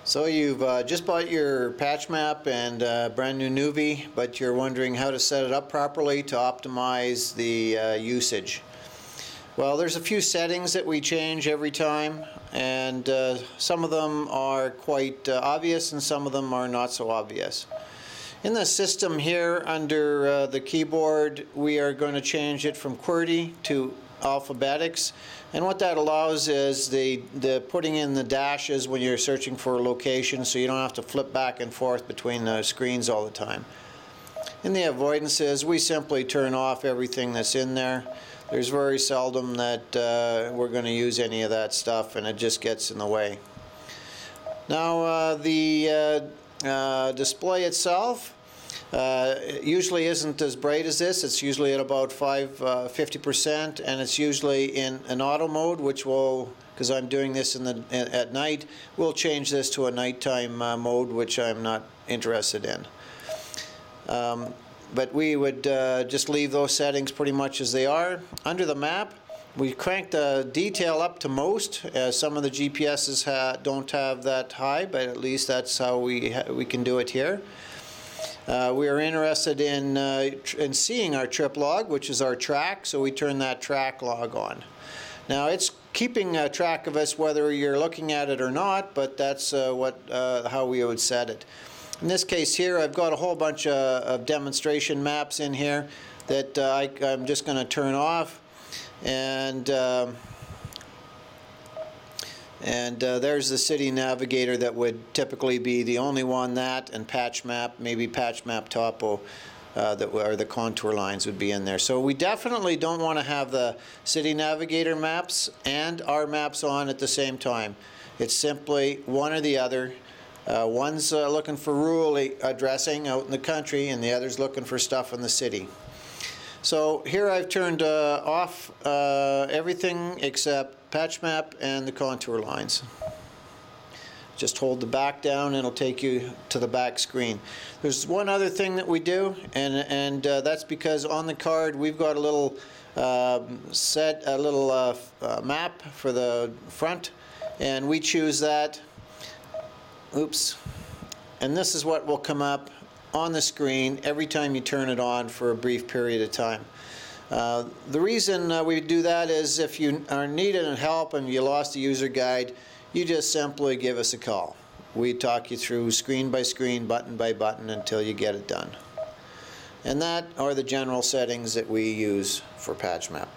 So you've just bought your PatchMap and brand new Nuvi, but you're wondering how to set it up properly to optimize the usage. Well, there's a few settings that we change every time, and some of them are quite obvious and some of them are not so obvious. In the system here under the keyboard, we are going to change it from QWERTY to alphabetics, and what that allows is the putting in the dashes when you're searching for a location, so you don't have to flip back and forth between the screens all the time. In the avoidances, we simply turn off everything that's in there. There's very seldom that we're going to use any of that stuff, and it just gets in the way. Now the display itself usually isn't as bright as this. It's usually at about 50%, and it's usually in an auto mode, which will, because I'm doing this at night, we'll change this to a nighttime mode, which I'm not interested in. But we would just leave those settings pretty much as they are. Under the map, we crank the detail up to most. Some of the GPSs don't have that high, but at least that's how we can do it here. We are interested in seeing our trip log, which is our track, so we turn that track log on. Now it's keeping track of us whether you're looking at it or not, but that's how we would set it. In this case here, I've got a whole bunch of demonstration maps in here that I'm just going to turn off, and there's the city navigator that would typically be the only one, that and PatchMap, maybe PatchMap Topo, or the contour lines would be in there. So we definitely don't want to have the city navigator maps and our maps on at the same time. It's simply one or the other. One's looking for rural addressing out in the country, and the other's looking for stuff in the city. So here I've turned off everything except PatchMap and the contour lines. Just hold the back down and it'll take you to the back screen. There's one other thing that we do, and that's because on the card we've got a little map for the front, and we choose that. Oops. And this is what will come up on the screen every time you turn it on for a brief period of time. The reason we do that is if you are needing help and you lost a user guide, you just simply give us a call. We talk you through screen by screen, button by button, until you get it done. And that are the general settings that we use for PatchMap.